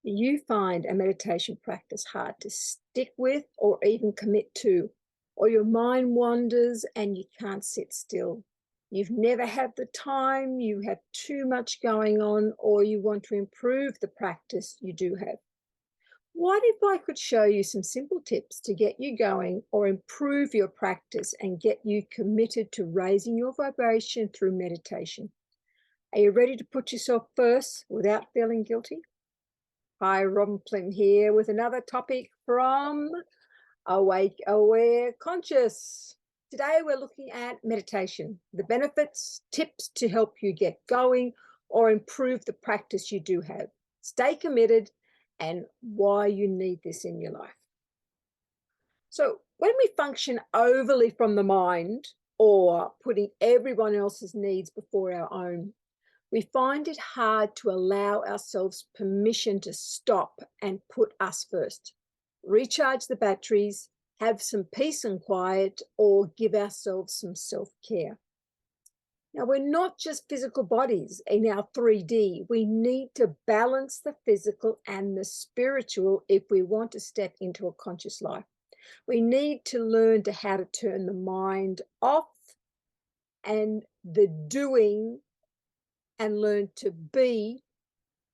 You find a meditation practice hard to stick with or even commit to, or your mind wanders and you can't sit still. You've never had the time, you have too much going on, or you want to improve the practice you do have. What if I could show you some simple tips to get you going or improve your practice and get you committed to raising your vibration through meditation? Are you ready to put yourself first without feeling guilty? Hi, Robin Plim here with another topic from Awake, Aware, Conscious. Today we're looking at meditation, the benefits, tips to help you get going or improve the practice you do have. Stay committed and why you need this in your life. So when we function overly from the mind or putting everyone else's needs before our own, we find it hard to allow ourselves permission to stop and put us first, recharge the batteries, have some peace and quiet, or give ourselves some self-care. Now, we're not just physical bodies in our 3D. We need to balance the physical and the spiritual if we want to step into a conscious life. We need to learn how to turn the mind off and the doing and learn to be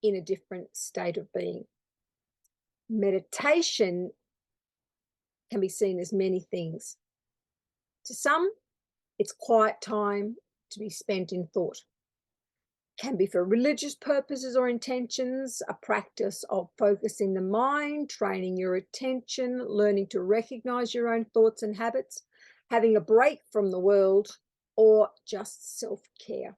in a different state of being. Meditation can be seen as many things. To some, it's quiet time to be spent in thought. It can be for religious purposes or intentions, a practice of focusing the mind, training your attention, learning to recognize your own thoughts and habits, having a break from the world, or just self-care.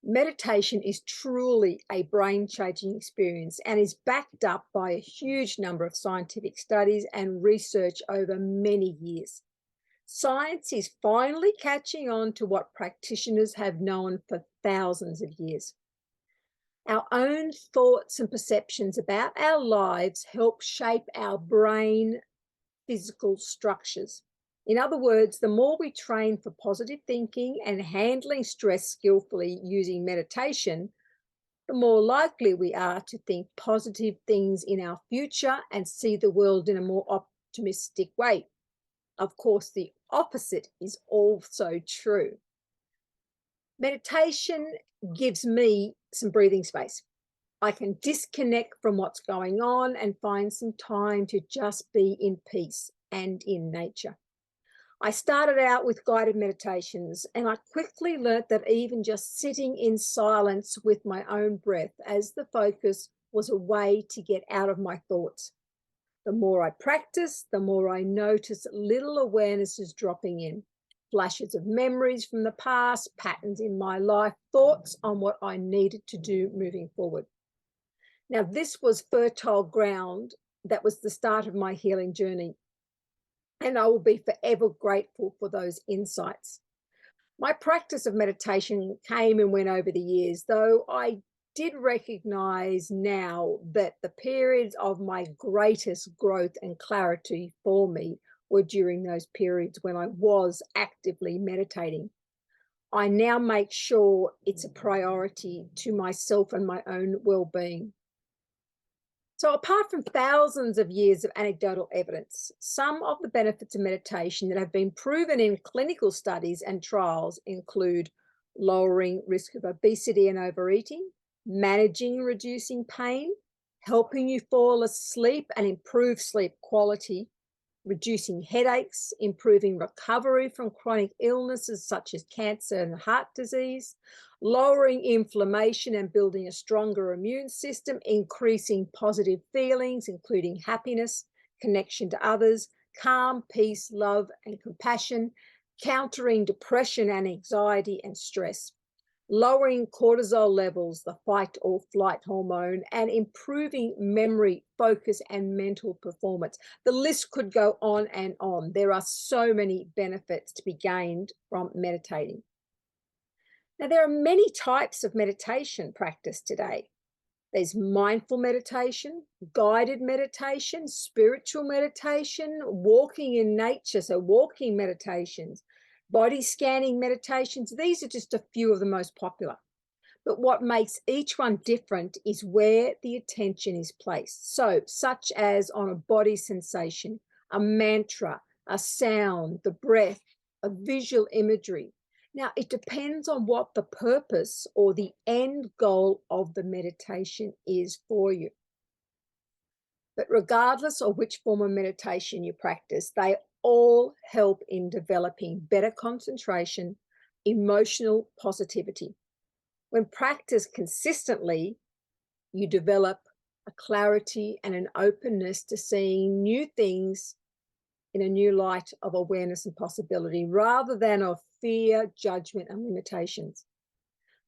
Meditation is truly a brain-changing experience and is backed up by a huge number of scientific studies and research over many years. Science is finally catching on to what practitioners have known for thousands of years. Our own thoughts and perceptions about our lives help shape our brain physical structures. In other words, the more we train for positive thinking and handling stress skillfully using meditation, the more likely we are to think positive things in our future and see the world in a more optimistic way. Of course, the opposite is also true. Meditation gives me some breathing space. I can disconnect from what's going on and find some time to just be in peace and in nature. I started out with guided meditations, and I quickly learnt that even just sitting in silence with my own breath as the focus was a way to get out of my thoughts. The more I practiced, the more I noticed little awarenesses dropping in, flashes of memories from the past, patterns in my life, thoughts on what I needed to do moving forward. Now, this was fertile ground that was the start of my healing journey, and I will be forever grateful for those insights. My practice of meditation came and went over the years, though I did recognize now that the periods of my greatest growth and clarity for me were during those periods when I was actively meditating. I now make sure it's a priority to myself and my own well-being. So apart from thousands of years of anecdotal evidence, some of the benefits of meditation that have been proven in clinical studies and trials include lowering risk of obesity and overeating, managing and reducing pain, helping you fall asleep and improve sleep quality, reducing headaches, improving recovery from chronic illnesses such as cancer and heart disease, lowering inflammation and building a stronger immune system, increasing positive feelings, including happiness, connection to others, calm, peace, love, and compassion, countering depression and anxiety and stress, lowering cortisol levels, the fight or flight hormone, and improving memory, focus, and mental performance. The list could go on and on. There are so many benefits to be gained from meditating. Now, there are many types of meditation practice today. There's mindful meditation, guided meditation, spiritual meditation, walking in nature, so walking meditations, body scanning meditations. These are just a few of the most popular. But what makes each one different is where the attention is placed. So, such as on a body sensation, a mantra, a sound, the breath, a visual imagery. Now, it depends on what the purpose or the end goal of the meditation is for you. But regardless of which form of meditation you practice, they all help in developing better concentration, emotional positivity. When practiced consistently, you develop a clarity and an openness to seeing new things in a new light of awareness and possibility, rather than of fear, judgment, and limitations.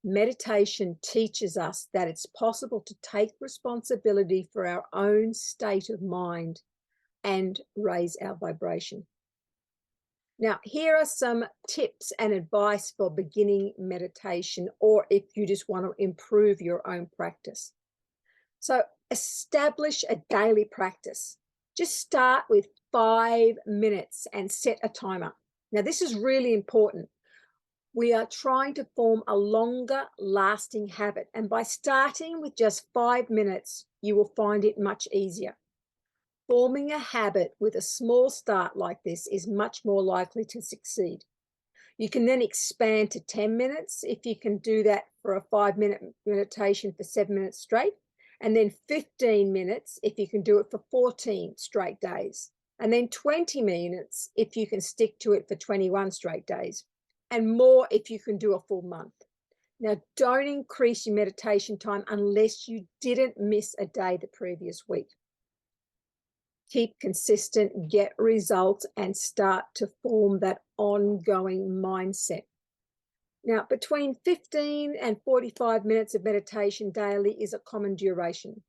Meditation teaches us that it's possible to take responsibility for our own state of mind and raise our vibration. Now, here are some tips and advice for beginning meditation, or if you just want to improve your own practice. So, establish a daily practice. Just start with 5 minutes and set a timer. Now, this is really important. We are trying to form a longer lasting habit, and by starting with just 5 minutes, you will find it much easier. Forming a habit with a small start like this is much more likely to succeed. You can then expand to 10 minutes if you can do that for a 5-minute meditation for 7 minutes straight, and then 15 minutes if you can do it for 14 straight days, and then 20 minutes if you can stick to it for 21 straight days, and more if you can do a full month. Now, don't increase your meditation time unless you didn't miss a day the previous week. Keep consistent, get results, and start to form that ongoing mindset. Now, between 15 and 45 minutes of meditation daily is a common duration.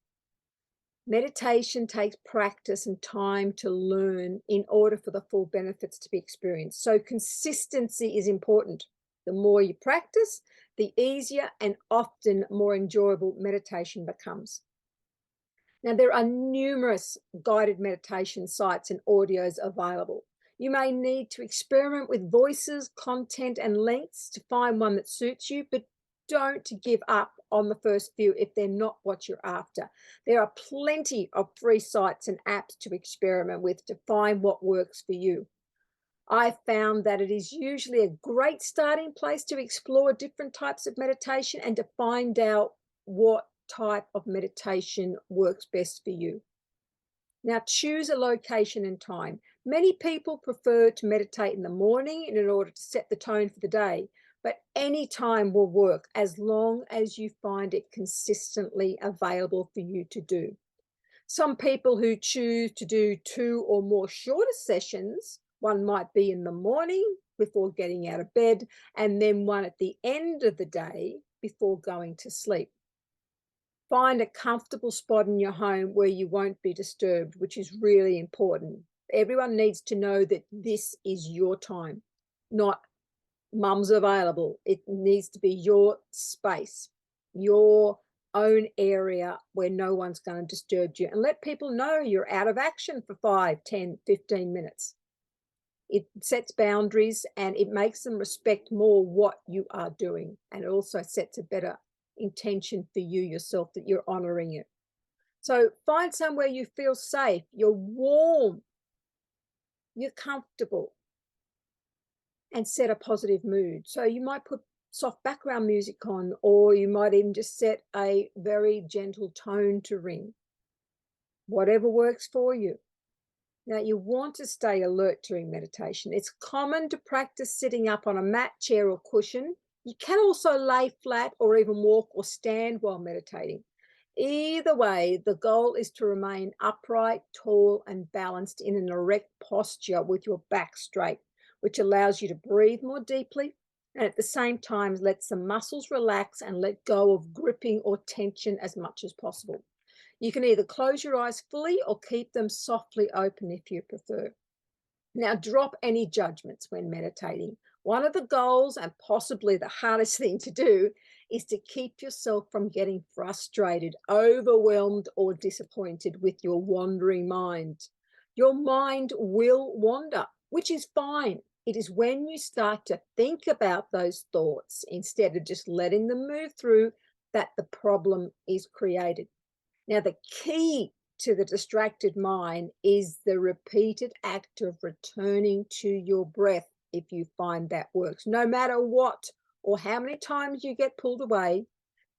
Meditation takes practice and time to learn in order for the full benefits to be experienced. So consistency is important. The more you practice, the easier and often more enjoyable meditation becomes. Now, there are numerous guided meditation sites and audios available. You may need to experiment with voices, content, and lengths to find one that suits you, but don't give up on the first few if they're not what you're after. There are plenty of free sites and apps to experiment with to find what works for you. I found that it is usually a great starting place to explore different types of meditation and to find out what type of meditation works best for you. Now, choose a location and time. Many people prefer to meditate in the morning in order to set the tone for the day, but any time will work as long as you find it consistently available for you to do. Some people who choose to do 2 or more shorter sessions, one might be in the morning before getting out of bed, and then one at the end of the day before going to sleep. Find a comfortable spot in your home where you won't be disturbed, which is really important. Everyone needs to know that this is your time, not mum's available. It needs to be your space, your own area where no one's going to disturb you, and let people know you're out of action for 5, 10, 15 minutes. It sets boundaries and it makes them respect more what you are doing, and it also sets a better intention for you yourself that you're honoring it. So find somewhere you feel safe, you're warm, you're comfortable, and set a positive mood. So you might put soft background music on, or you might even just set a very gentle tone to ring. Whatever works for you. Now, you want to stay alert during meditation. It's common to practice sitting up on a mat, chair, or cushion. You can also lay flat or even walk or stand while meditating. Either way, the goal is to remain upright, tall, and balanced in an erect posture with your back straight, which allows you to breathe more deeply and at the same time lets the muscles relax and let go of gripping or tension as much as possible. You can either close your eyes fully or keep them softly open if you prefer. Now, drop any judgments when meditating. One of the goals, and possibly the hardest thing to do, is to keep yourself from getting frustrated, overwhelmed, or disappointed with your wandering mind. Your mind will wander, which is fine. It is when you start to think about those thoughts instead of just letting them move through that the problem is created. Now, the key to the distracted mind is the repeated act of returning to your breath if you find that works. No matter what or how many times you get pulled away,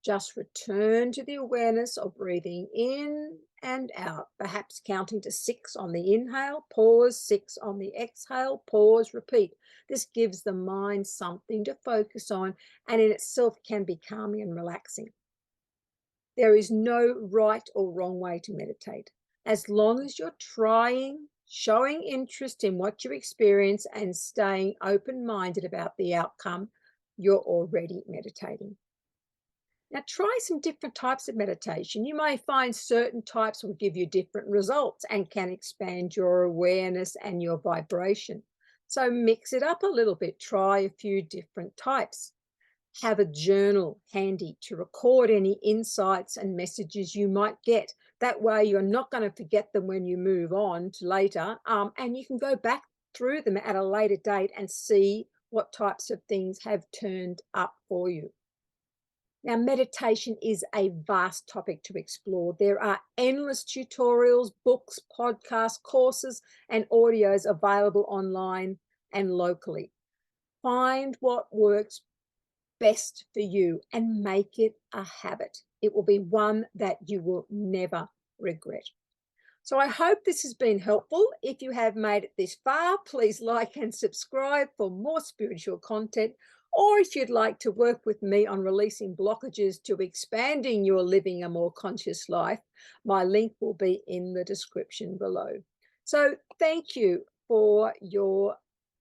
just return to the awareness of breathing in and out, perhaps counting to 6 on the inhale, pause, 6 on the exhale, pause, repeat. This gives the mind something to focus on and in itself can be calming and relaxing. There is no right or wrong way to meditate. As long as you're trying, showing interest in what you experience, and staying open minded about the outcome, you're already meditating. Now, try some different types of meditation. You may find certain types will give you different results and can expand your awareness and your vibration. So, mix it up a little bit. Try a few different types. Have a journal handy to record any insights and messages you might get. That way, you're not going to forget them when you move on to later. And you can go back through them at a later date and see what types of things have turned up for you. Now, meditation is a vast topic to explore. There are endless tutorials, books, podcasts, courses, and audios available online and locally. Find what works best for you and make it a habit. It will be one that you will never regret. So I hope this has been helpful. If you have made it this far, please like and subscribe for more spiritual content. Or if you'd like to work with me on releasing blockages to expanding your living a more conscious life, my link will be in the description below. So thank you for your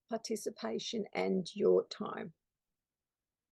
participation and your time.